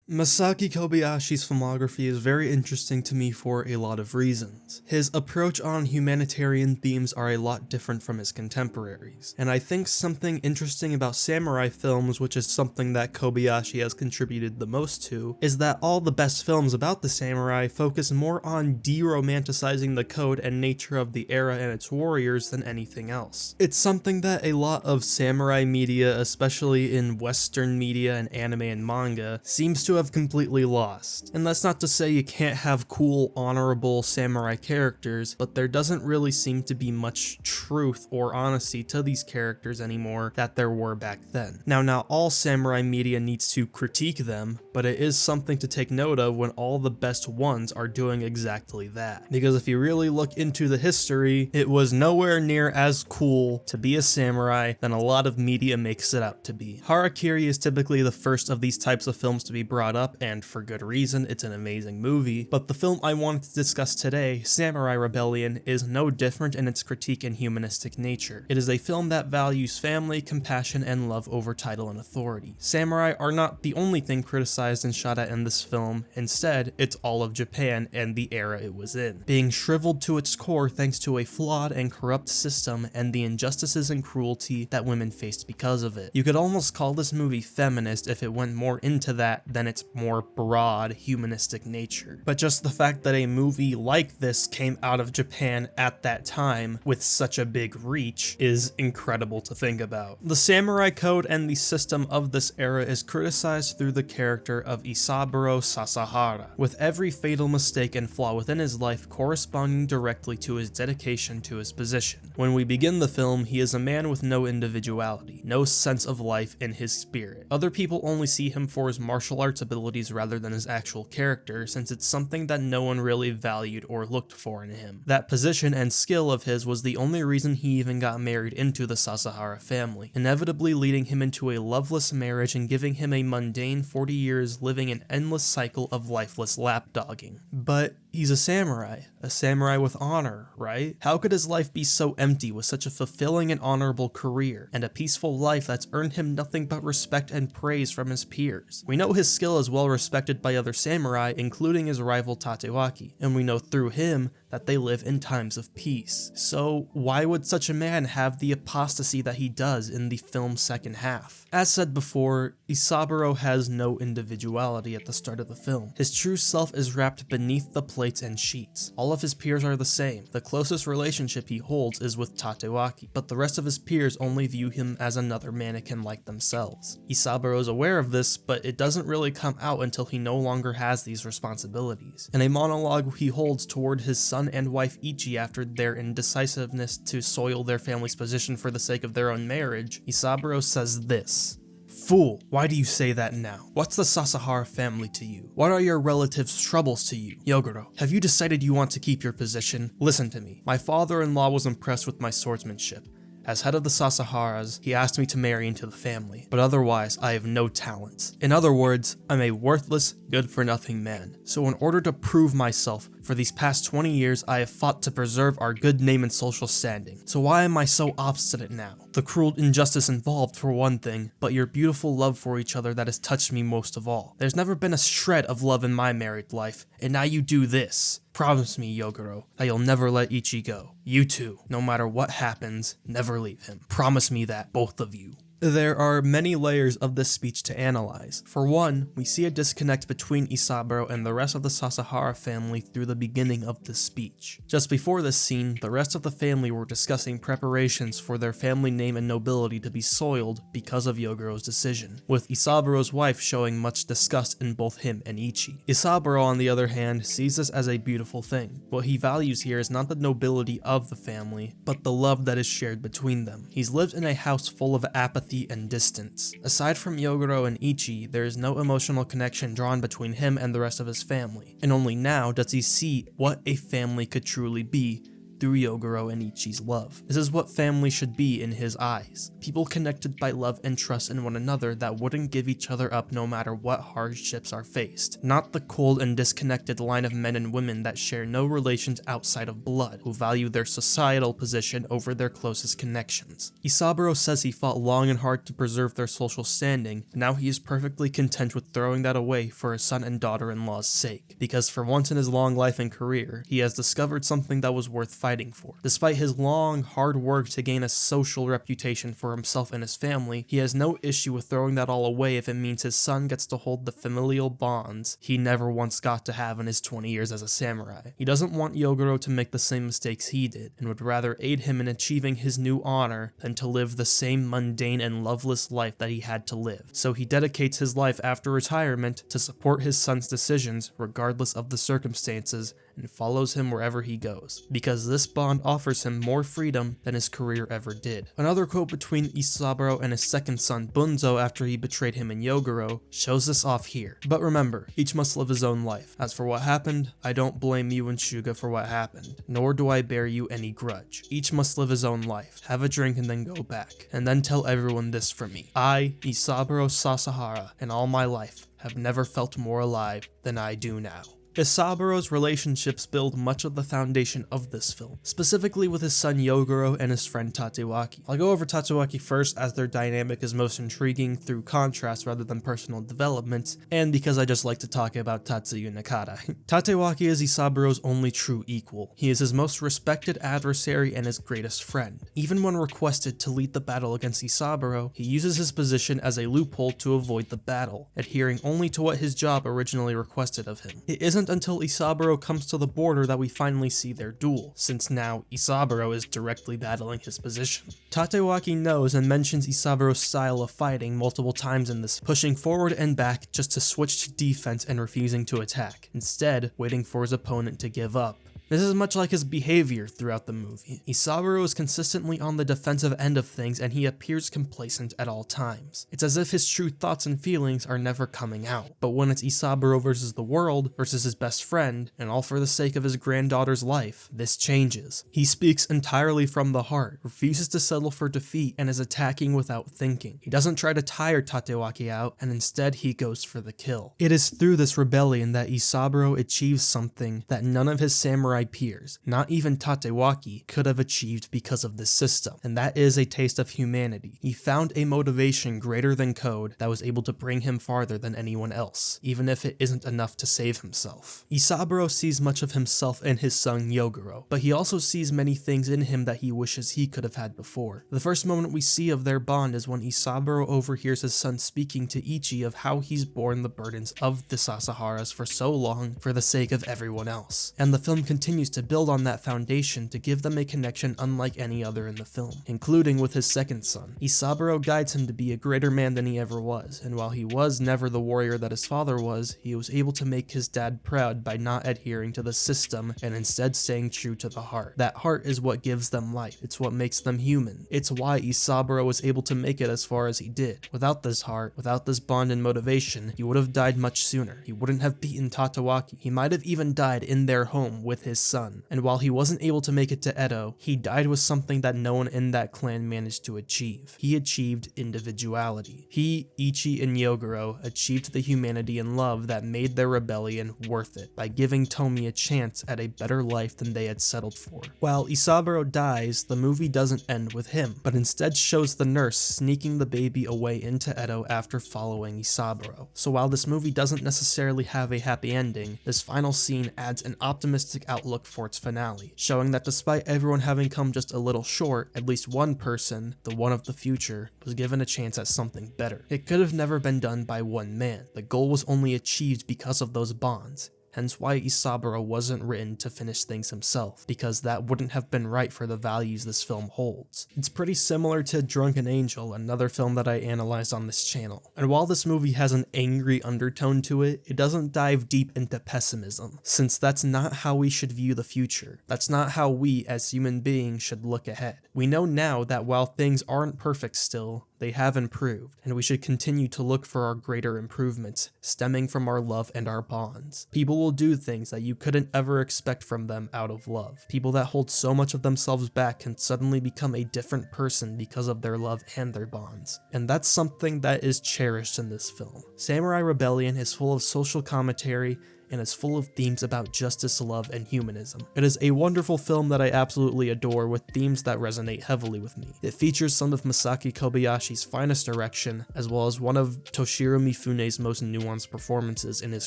Masaki Kobayashi's filmography is very interesting to me for a lot of reasons. His approach on humanitarian themes are a lot different from his contemporaries, and I think something interesting about samurai films, which is something that Kobayashi has contributed the most to, is that all the best films about the samurai focus more on de-romanticizing the code and nature of the era and its warriors than anything else. It's something that a lot of samurai media, especially in Western media and anime and manga, seems to have completely lost. And that's not to say you can't have cool, honorable samurai characters, but there doesn't really seem to be much truth or honesty to these characters anymore that there were back then. Now, not all samurai media needs to critique them, but it is something to take note of when all the best ones are doing exactly that. Because if you really look into the history, it was nowhere near as cool to be a samurai than a lot of media makes it out to be. Harakiri is typically the first of these types of films to be brought up, and for good reason. It's an amazing movie, but the film I wanted to discuss today, Samurai Rebellion, is no different in its critique and humanistic nature. It is a film that values family, compassion, and love over title and authority. Samurai are not the only thing criticized and shot at in this film. Instead, it's all of Japan and the era it was in, being shriveled to its core thanks to a flawed and corrupt system and the injustices and cruelty that women faced because of it. You could almost call this movie feminist if it went more into that than its more broad humanistic nature. But just the fact that a movie like this came out of Japan at that time with such a big reach is incredible to think about. The samurai code and the system of this era is criticized through the character of Isaburo Sasahara, with every fatal mistake and flaw within his life corresponding directly to his dedication to his position. When we begin the film, he is a man with no individuality, no sense of life in his spirit. Other people only see him for his martial arts abilities rather than his actual character, since it's something that no one really valued or looked for in him. That position and skill of his was the only reason he even got married into the Sasahara family, inevitably leading him into a loveless marriage and giving him a mundane 40 years living an endless cycle of lifeless lapdogging. But he's a samurai with honor, right? How could his life be so empty with such a fulfilling and honorable career, and a peaceful life that's earned him nothing but respect and praise from his peers? We know his skill is well respected by other samurai, including his rival Tatewaki, and we know through him that they live in times of peace. So why would such a man have the apostasy that he does in the film's second half? As said before, Isaburo has no individuality at the start of the film. His true self is wrapped beneath the plates and sheets. All of his peers are the same. The closest relationship he holds is with Tatewaki, but the rest of his peers only view him as another mannequin like themselves. Isaburo is aware of this, but it doesn't really come out until he no longer has these responsibilities. In a monologue he holds toward his son and wife Ichi after their indecisiveness to soil their family's position for the sake of their own marriage, Isaburo says this: "Fool, why do you say that now? What's the Sasahara family to you? What are your relatives' troubles to you? Yogoro, have you decided you want to keep your position? Listen to me. My father-in-law was impressed with my swordsmanship. As head of the Sasaharas, he asked me to marry into the family, but otherwise I have no talents. In other words, I'm a worthless, good-for-nothing man. So in order to prove myself, for these past 20 years I have fought to preserve our good name and social standing. So why am I so obstinate now? The cruel injustice involved for one thing, but your beautiful love for each other that has touched me most of all. There's never been a shred of love in my married life, and now you do this. Promise me, Yogoro, that you'll never let Ichi go. You too, no matter what happens, never leave him. Promise me that, both of you." There are many layers of this speech to analyze. For one, we see a disconnect between Isaburo and the rest of the Sasahara family through the beginning of this speech. Just before this scene, the rest of the family were discussing preparations for their family name and nobility to be soiled because of Yogoro's decision, with Isaburo's wife showing much disgust in both him and Ichi. Isaburo, on the other hand, sees this as a beautiful thing. What he values here is not the nobility of the family, but the love that is shared between them. He's lived in a house full of apathy and distance. Aside from Yogoro and Ichi, there is no emotional connection drawn between him and the rest of his family, and only now does he see what a family could truly be through Yogoro and Ichi's love. This is what family should be in his eyes. People connected by love and trust in one another that wouldn't give each other up no matter what hardships are faced. Not the cold and disconnected line of men and women that share no relations outside of blood, who value their societal position over their closest connections. Isaburo says he fought long and hard to preserve their social standing, and now he is perfectly content with throwing that away for his son and daughter-in-law's sake, because for once in his long life and career, he has discovered something that was worth fighting for. Despite his long, hard work to gain a social reputation for himself and his family, he has no issue with throwing that all away if it means his son gets to hold the familial bonds he never once got to have in his 20 years as a samurai. He doesn't want Yogoro to make the same mistakes he did, and would rather aid him in achieving his new honor than to live the same mundane and loveless life that he had to live. So he dedicates his life after retirement to support his son's decisions regardless of the circumstances, and follows him wherever he goes, because this bond offers him more freedom than his career ever did. Another quote between Isaburo and his second son Bunzo after he betrayed him in Yogoro shows this off here. But remember, each must live his own life. As for what happened, I don't blame you and Shuga for what happened, nor do I bear you any grudge. Each must live his own life, have a drink and then go back, and then tell everyone this from me. I, Isaburo Sasahara, in all my life, have never felt more alive than I do now. Isaburo's relationships build much of the foundation of this film, specifically with his son Yogoro and his friend Tatewaki. I'll go over Tatewaki first, as their dynamic is most intriguing through contrast rather than personal development, and because I just like to talk about Tatsuya Nakata. Tatewaki is Isaburo's only true equal. He is his most respected adversary and his greatest friend. Even when requested to lead the battle against Isaburo, he uses his position as a loophole to avoid the battle, adhering only to what his job originally requested of him. It isn't until Isaburo comes to the border that we finally see their duel, since now Isaburo is directly battling his position. Tatewaki knows and mentions Isaburo's style of fighting multiple times in this, pushing forward and back just to switch to defense and refusing to attack, instead waiting for his opponent to give up. This is much like his behavior throughout the movie. Isaburo is consistently on the defensive end of things and he appears complacent at all times. It's as if his true thoughts and feelings are never coming out. But when it's Isaburo versus the world, versus his best friend, and all for the sake of his granddaughter's life, this changes. He speaks entirely from the heart, refuses to settle for defeat, and is attacking without thinking. He doesn't try to tire Tatewaki out, and instead he goes for the kill. It is through this rebellion that Isaburo achieves something that none of his samurai peers, not even Tatewaki, could have achieved because of this system, and that is a taste of humanity. He found a motivation greater than code that was able to bring him farther than anyone else, even if it isn't enough to save himself. Isaburo sees much of himself in his son Yogoro, but he also sees many things in him that he wishes he could have had before. The first moment we see of their bond is when Isaburo overhears his son speaking to Ichi of how he's borne the burdens of the Sasaharas for so long for the sake of everyone else, and the film continues to build on that foundation to give them a connection unlike any other in the film, including with his second son. Isaburo guides him to be a greater man than he ever was, and while he was never the warrior that his father was, he was able to make his dad proud by not adhering to the system and instead staying true to the heart. That heart is what gives them life, it's what makes them human. It's why Isaburo was able to make it as far as he did. Without this heart, without this bond and motivation, he would have died much sooner. He wouldn't have beaten Tatewaki. He might have even died in their home with his son, and while he wasn't able to make it to Edo, he died with something that no one in that clan managed to achieve. He achieved individuality. He, Ichi, and Yogoro achieved the humanity and love that made their rebellion worth it, by giving Tomi a chance at a better life than they had settled for. While Isaburo dies, the movie doesn't end with him, but instead shows the nurse sneaking the baby away into Edo after following Isaburo. So while this movie doesn't necessarily have a happy ending, this final scene adds an optimistic outlook for its finale, showing that despite everyone having come just a little short, at least one person, the one of the future, was given a chance at something better. It could have never been done by one man. The goal was only achieved because of those bonds. Hence why Isaburo wasn't written to finish things himself, because that wouldn't have been right for the values this film holds. It's pretty similar to Drunken Angel, another film that I analyzed on this channel. And while this movie has an angry undertone to it, it doesn't dive deep into pessimism, since that's not how we should view the future. That's not how we as human beings should look ahead. We know now that while things aren't perfect still, They have improved, and we should continue to look for our greater improvements, stemming from our love and our bonds. People will do things that you couldn't ever expect from them out of love. People that hold so much of themselves back can suddenly become a different person because of their love and their bonds. And that's something that is cherished in this film. Samurai Rebellion is full of social commentary and is full of themes about justice, love, and humanism. It is a wonderful film that I absolutely adore, with themes that resonate heavily with me. It features some of Masaki Kobayashi's finest direction, as well as one of Toshiro Mifune's most nuanced performances in his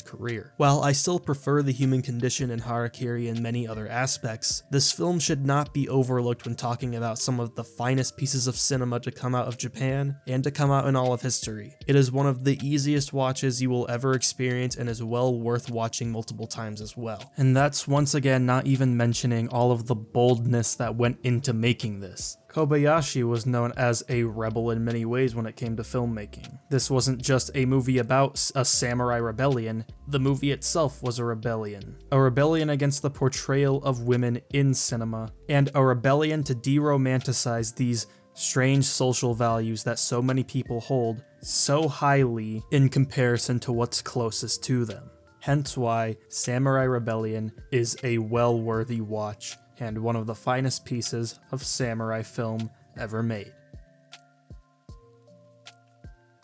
career. While I still prefer the human condition and harakiri in many other aspects, this film should not be overlooked when talking about some of the finest pieces of cinema to come out of Japan and to come out in all of history. It is one of the easiest watches you will ever experience and is well worth watching multiple times as well. And that's once again not even mentioning all of the boldness that went into making this. Kobayashi was known as a rebel in many ways when it came to filmmaking. This wasn't just a movie about a samurai rebellion, the movie itself was a rebellion. A rebellion against the portrayal of women in cinema, and a rebellion to de-romanticize these strange social values that so many people hold so highly in comparison to what's closest to them. Hence why Samurai Rebellion is a well-worthy watch and one of the finest pieces of samurai film ever made.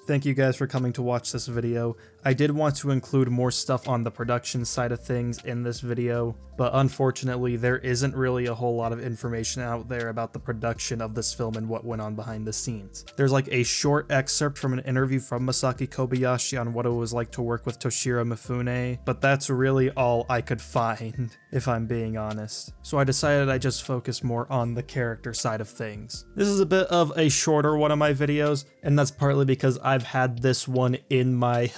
Thank you guys for coming to watch this video. I did want to include more stuff on the production side of things in this video, but unfortunately there isn't really a whole lot of information out there about the production of this film and what went on behind the scenes. There's like a short excerpt from an interview from Masaki Kobayashi on what it was like to work with Toshiro Mifune, but that's really all I could find, if I'm being honest. So I decided I'd just focus more on the character side of things. This is a bit of a shorter one of my videos, and that's partly because I've had this one in my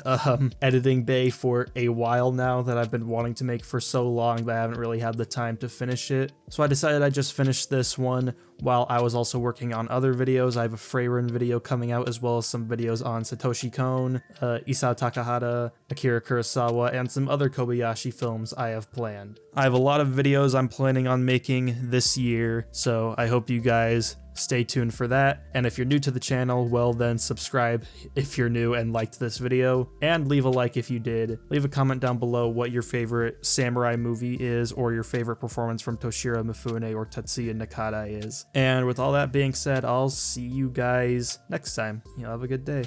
editing bay for a while now that I've been wanting to make for so long that I haven't really had the time to finish it. So I decided I'd just finish this one while I was also working on other videos. I have a Freyren video coming out, as well as some videos on Satoshi Kon, Isao Takahata, Akira Kurosawa, and some other Kobayashi films I have planned. I have a lot of videos I'm planning on making this year, so I hope you guys stay tuned for that. And if you're new to the channel, well then subscribe if you're new and liked this video, and leave a like if you did. Leave a comment down below what your favorite samurai movie is, or your favorite performance from Toshiro Mifune or Tetsuya Nakata is. And with all that being said, I'll see you guys next time. Y'all have a good day.